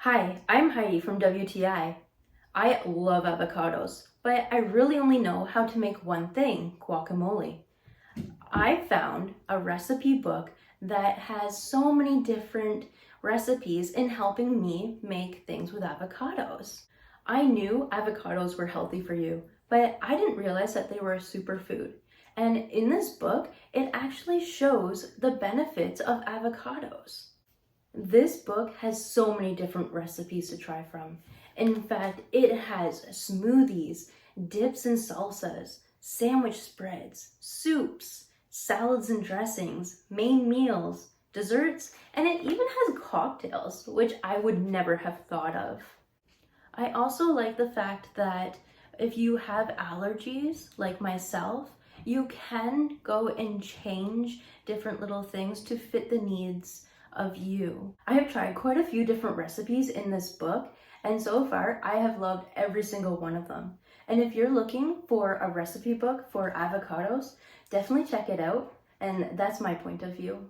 Hi, I'm Heidi from WTI. I love avocados, but I really only know how to make one thing, guacamole. I found a recipe book that has so many different recipes in helping me make things with avocados. I knew avocados were healthy for you, but I didn't realize that they were a superfood. And in this book, it actually shows the benefits of avocados. This book has so many different recipes to try from. In fact, it has smoothies, dips and salsas, sandwich spreads, soups, salads and dressings, main meals, desserts, and it even has cocktails, which I would never have thought of. I also like the fact that if you have allergies, like myself, you can go and change different little things to fit the needs of you. I have tried quite a few different recipes in this book, and so far I have loved every single one of them. And if you're looking for a recipe book for avocados, definitely check it out, and that's my point of view.